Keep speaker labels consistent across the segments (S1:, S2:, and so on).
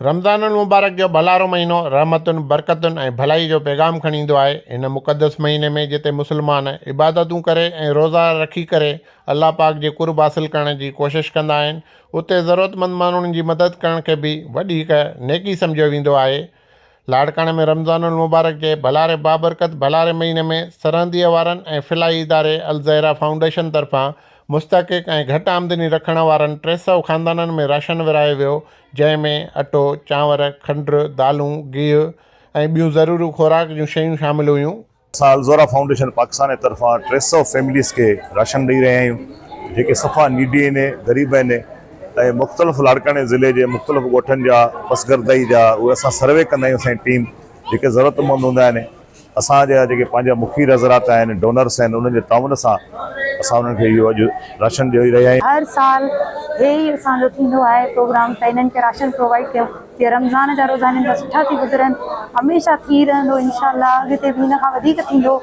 S1: रमज़ानुल मुबारक जो भलारो महीनो रहमतुन बरकतुन ऐं भलाई जो पैगाम खणी ईंदो आहे। इन मुक़दस महीने में जिते मुस्लमान इबादतूं करे ऐं रोज़ा रखी करे अल्लाह पाक जे कुर्ब हासिल करण जी कोशिशि कंदा आहिनि, उते ज़रूरतमंद माण्हुनि जी मदद करण खे बि वॾी हिकु नेकी सम्झियो वेंदो आहे। लाड़काणे में रमज़ानुल मुबारक जे भलारे बाबरकत भलारे महीने में सरहदीअ वारनि ऐं फ़िलाई इदारे अल ज़हरा फाउंडेशन तरफ़ां मुस्तक़िक़ ऐं घटि आमदनी रखण वारनि 300 ख़ानदाननि में राशन विरहायो वियो, जंहिंमें अटो, चांवर, खंडु, दालूं, गिहु ऐं ॿियूं ज़रूरी खुराक जूं शयूं शामिल हुयूं।
S2: अल ज़हरा फाउंडेशन पाकिस्तान जी तरफ़ां 300 फैमिलीज़ खे राशन ॾेई रहिया आहियूं, जेके सफ़ा नीडी आहिनि, ग़रीब आहिनि ऐं मुख़्तलिफ़ लाड़काणे ज़िले जे मुख़्तलिफ़ ॻोठनि जा बसगरदई जा उहे असां सर्वे कंदा आहियूं। असांजी टीम जेके ज़रूरतमंद हूंदा आहिनि, असांजा जेके पंहिंजा मुखीर हज़रात आहिनि, डोनर्स आहिनि, उन्हनि जे ताउन सां असां उन्हनि खे इहो अॼु राशन ॾेई रहिया आहियूं।
S3: हर साल हे ई असांजो थींदो आहे प्रोग्राम त इन्हनि खे राशन प्रोवाइड कयूं कि रमज़ान जा रोज़ा हिननि जा सुठा थी गुज़रनि, हमेशह थी रहंदो इंशाअल्लाह। अॻिते बि हिन खां वधीक थींदो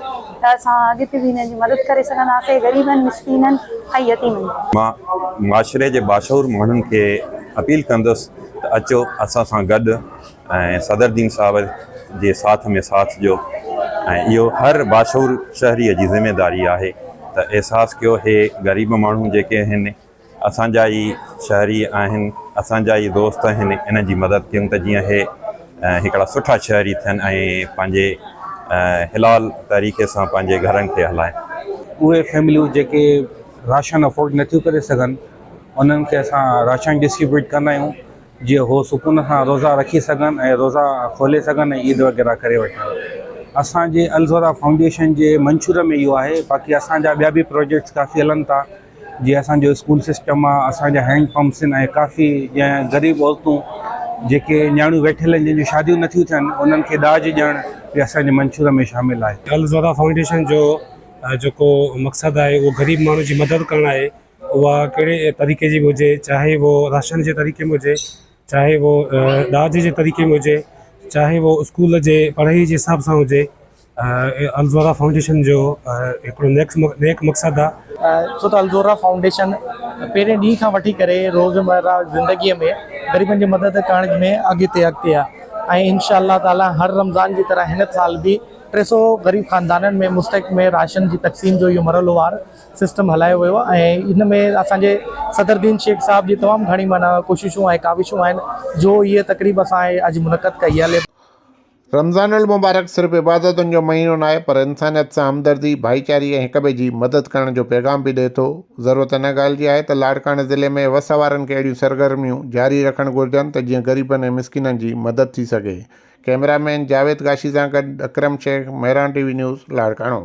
S3: त असां अॻिते बि हिननि जी मदद करे सघंदासीं, ग़रीबनि, मिस्कीननि ऐं यतीमनि।
S4: मां माशरे जे बाशऊर माण्हुनि खे अपील कंदुसि त अचो असां सां गॾु ऐं सदरदीन साहब जे साथ में साथ ॾियो, ऐं इहो हर बाशऊर शहरीअ जी ज़िम्मेदारी आहे त एहसासु कयो हे ग़रीब माण्हू जेके आहिनि असांजा ई शहरी आहिनि, असांजा ई दोस्त आहिनि, इन्हनि जी मदद कयूं त जीअं हे हिकिड़ा सुठा शहरी थियनि ऐं पंहिंजे हिलाल तरीक़े सां पंहिंजे घरनि खे हलाइनि।
S5: उहे फैमिलियूं जेके राशन अफोर्ड नथियूं करे सघनि, उन्हनि खे असां राशन डिस्ट्रीब्यूट कंदा आहियूं जीअं हो सुकून सां रोज़ा रखी सघनि ऐं रोज़ा खोले सघनि ऐं ईद वग़ैरह करे वठनि। असांजे अल ज़हरा फाउंडेशन जे मंशूर में इहो आहे, बाक़ी असांजा ॿिया बि प्रोजेक्ट्स काफ़ी हलनि था, जीअं असांजो स्कूल सिस्टम आहे, असांजा हैंड पंप्स आहिनि ऐं काफ़ी जीअं ग़रीब औरतूं जेके न्याणियूं वेठियल आहिनि, जंहिंजूं शादियूं नथियूं थियनि, उन्हनि खे ॾाज ॾियणु बि असांजे मंशूर में शामिलु आहे।
S6: अल ज़हरा फाउंडेशन जो जेको मक़सदु आहे उहो ग़रीब माण्हू जी मदद करणु आहे। उहा कहिड़े तरीक़े जी बि हुजे, चाहे वो राशन जे तरीक़े में हुजे, चाहे वो ॾाज जे तरीक़े में हुजे, चाहे वो स्कूल जे पढ़ाई जे हिसाब सां हुजे। अल ज़हरा फाउंडेशन जो हिकिड़ो नेक मक़सदु आहे।
S7: छो त अल ज़हरा फाउंडेशन पहिरें ॾींहं खां वठी करे रोज़मर्रा ज़िंदगीअ में ग़रीबनि जी मदद करण में अॻिते आहे ऐं इंशाअल्लाह ताला हर रमज़ान जी तरह हिन साल बि 300 ग़रीब ख़ानदाननि में मुस्तक़ में राशन जी तक़सीम जो इहो मरहलोवार सिस्टम हलायो वियो आहे ऐं इन में असांजे सदरदीन शेख साहब जी तमामु घणी माना कोशिशूं ऐं काविशूं आहिनि जो इहे तक़रीब असां अॼु मुनक़द कई आहे।
S1: रमज़ानुल मुबारक सिर्फ़ु इबादतुनि जो महीनो न आहे, पर इंसानियत सां हमदर्दी, भाईचारी ऐं हिक ॿिए जी मदद करण जो पैगाम बि ॾिए थो। ज़रूरत इन ॻाल्हि जी आहे त लाड़काणे ज़िले में वस वारनि खे अहिड़ियूं सरगर्मियूं जारी रखणु घुरिजनि त जीअं ग़रीबनि ऐं मिस्किननि जी मदद थी सघे। कैमरामैन जावेद गाशी सां गॾु अकरम शेख, मेहरान टीवी न्यूज़, लाड़काणो।